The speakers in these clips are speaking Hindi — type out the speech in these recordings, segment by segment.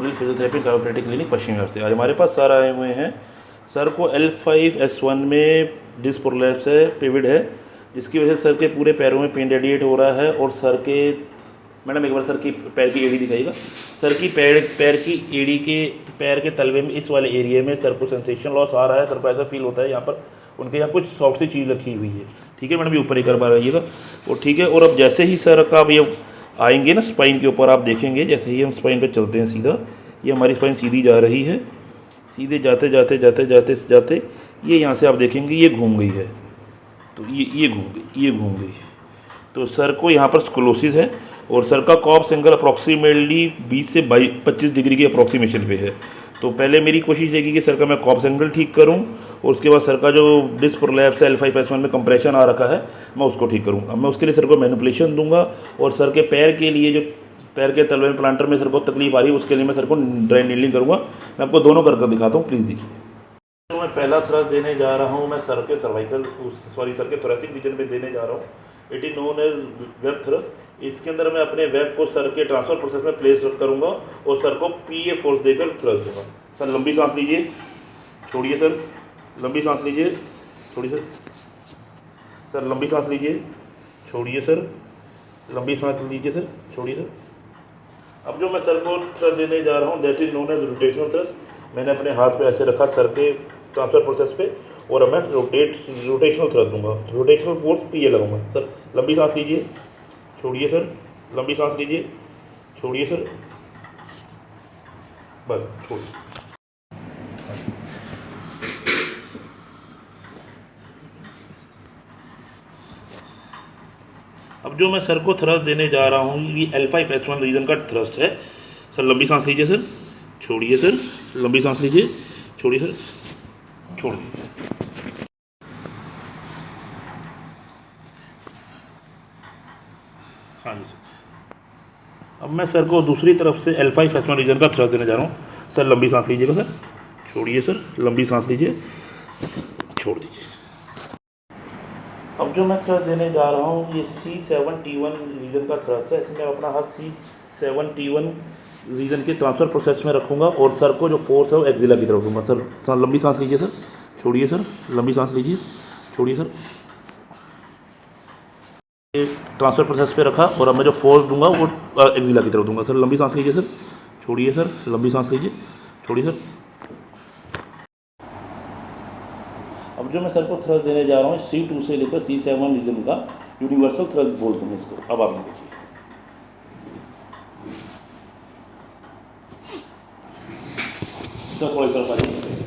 नोडल फिजियोथेरेपी काइरोप्रैक्टिक क्लिनिक पश्चिमी विहार से। आज हमारे पास सर आए हुए हैं। सर को L5S1 में डिस्क प्रोलैप्स है, पिविड है, जिसकी वजह से सर के पूरे पैरों में पेन रेडिएट हो रहा है। और सर के, मैडम एक बार सर की पैर की एड़ी दिखाइएगा। सर की पैर की एड़ी के पैर के तलवे में इस वाले एरिया में सर को सेंसेशन लॉस आ रहा है। सर को ऐसा फील होता है यहाँ पर उनके यहाँ कुछ सॉफ्ट सी चीज़ रखी हुई है। ठीक है मैडम, ये ऊपर एक बार आइएगा। और ठीक है, और अब जैसे ही सर का अब ये आएंगे ना स्पाइन के ऊपर, आप देखेंगे जैसे ही हम स्पाइन पे चलते हैं सीधा, ये हमारी स्पाइन सीधी जा रही है। सीधे जाते जाते जाते जाते जाते ये यहाँ से आप देखेंगे ये घूम गई है, तो ये घूम गई, ये घूम गई। तो सर को यहाँ पर स्क्लोसिस है और सर का कॉप्स एंगल अप्रॉक्सीमेटली 20 से 25 डिग्री के अप्रॉक्सीमेशन पे है। तो पहले मेरी कोशिश रहेगी कि सर का मैं कॉप्स एंगल ठीक करूं और उसके बाद सर का जो डिस्क प्रोलैप्स है L5S1 में कंप्रेशन आ रखा है मैं उसको ठीक करूं। अब मैं उसके लिए सर को मैनिपुलेशन दूंगा और सर के पैर के लिए जो पैर के तलवे में प्लांटर में सर को तकलीफ आ रही है उसके लिए मैं सर को ड्राई नीडलिंग करूँगा। मैं आपको दोनों कर दिखाता हूँ, प्लीज़ देखिए। तो मैं पहला थ्रस्ट देने जा रहा हूँ, मैं सर के सर्वाइकल सर के थोरैसिक रीजन में देने जा रहा हूँ। It is known as web thrust. इसके अंदर मैं अपने वेब को सर के ट्रांसफर प्रोसेस में प्लेस करूँगा और सर को PA फोर्स देकर थ्रस्ट दूँगा। सर लंबी सांस लीजिए, छोड़िए सर, लंबी सांस लीजिए, छोड़िए सर, सर लंबी सांस लीजिए, छोड़िए सर, लंबी सांस लीजिए सर, छोड़िए सर। अब जो मैं सर को थ्रस्ट देने जा रहा हूँ that is known as rotational thrust. मैंने अपने हाथ पे ऐसे रखा सर के ट्रांसफर प्रोसेस पे और अब मैं रोटेशनल थ्रस्ट दूंगा। रोटेशनल फोर्स PA लगाऊंगा। सर लंबी सांस लीजिए, छोड़िए सर, लंबी सांस लीजिए, छोड़िए सर, बस छोड़िए। अब जो मैं सर को थ्रस्ट देने जा रहा हूँ ये L5S1 रीजन का थ्रस्ट है। सर लंबी सांस लीजिए सर, छोड़िए सर, लंबी सांस लीजिए, छोड़िए सर, छोड़िए। हाँ जी सर। अब मैं सर को दूसरी तरफ से L5S1 रीजन का थ्रस्ट देने जा रहा हूँ। सर लंबी सांस लीजिएगा सर, छोड़िए सर, लंबी सांस लीजिए, छोड़ दीजिए। अब जो मैं थ्रस्ट देने जा रहा हूँ ये C7T1 रीजन का थ्रस्ट है। इसमें मैं अपना हाथ C7T1 रीजन के ट्रांसफर प्रोसेस में रखूँगा और सर को जो फोर्स है वो एक्सिला की तरफ दूँगा। सर लंबी सांस लीजिए सर, छोड़िए सर, लंबी सांस लीजिए, छोड़िए सर। ट्रांसफर प्रोसेस पे रखा और अब मैं जो फोर्स दूंगा वो एक्सिला की तरफ दूंगा। सर लंबी सांस लीजिए सर, छोड़िए सर, लंबी सांस लीजिए, छोड़िए सर। अब जो मैं सर को थ्रस्ट देने जा रहा हूँ C2 से लेकर C7 रीजन का यूनिवर्सल थ्रस्ट बोलते हैं इसको। अब आप देखिए सर, थोड़ी तरफ आ जाइए।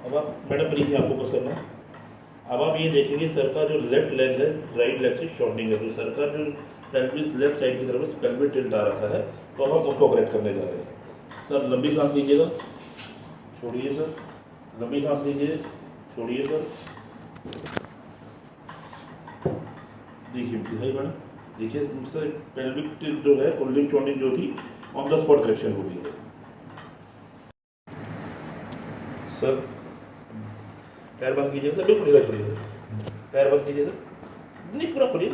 अब आप मैडम प्लीज यहाँ फोकस करना। अब आप ये देखेंगे सर का जो लेफ्ट लेग है राइट लेग से शॉर्टनिंग है, तो सर का जो पेल्विस लेफ्ट साइड की तरफ पेल्विक टिल्ट आ रखा है, तो अब हम उसको करेक्ट करने जा रहे हैं। सर लंबी सांस लीजिएगा, छोड़िए सर, लंबी सांस लीजिए, छोड़िए सर। देखिए दिखाई मैडम, देखिए सर पेल्विक टिल्ट जो है और लिम्फ शॉर्टनिंग जो थी ऑन द स्पॉट करेक्शन हो गई है। सर पैर बंद कीजिए सर, बिल्कुल ढीला छोड़िए सर, पैर बंद कीजिए सर, नहीं पूरा खोलिए,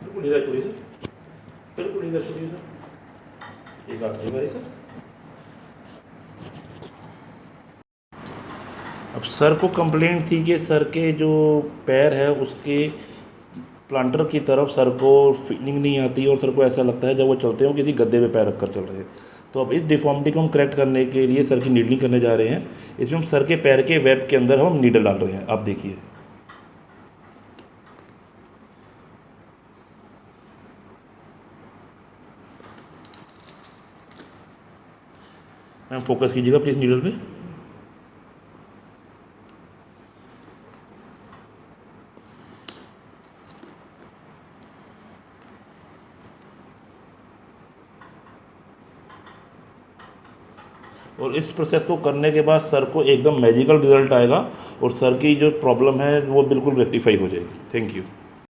बिल्कुल ढीला छोड़िए सर, बिल्कुल ढीला छोड़िए सर। एक आखिरी बारी सर। अब सर को कंप्लेंट थी कि सर के जो पैर है उसके प्लांटर की तरफ सर को फीलिंग नहीं आती और सर को ऐसा लगता है जब वो चलते हैं वो किसी गद्दे पे पैर रखकर चल रहे हैं। तो अब इस डिफॉर्मिटी को हम करेक्ट करने के लिए सर की नीडलिंग करने जा रहे हैं। इसमें हम सर के पैर के वेब के अंदर हम नीडल डाल रहे हैं। आप देखिए मैम, फोकस कीजिएगा प्लीज़ नीडल पे। और इस प्रोसेस को करने के बाद सर को एकदम मैजिकल रिजल्ट आएगा और सर की जो प्रॉब्लम है वो बिल्कुल रेक्टिफाई हो जाएगी। Thank you.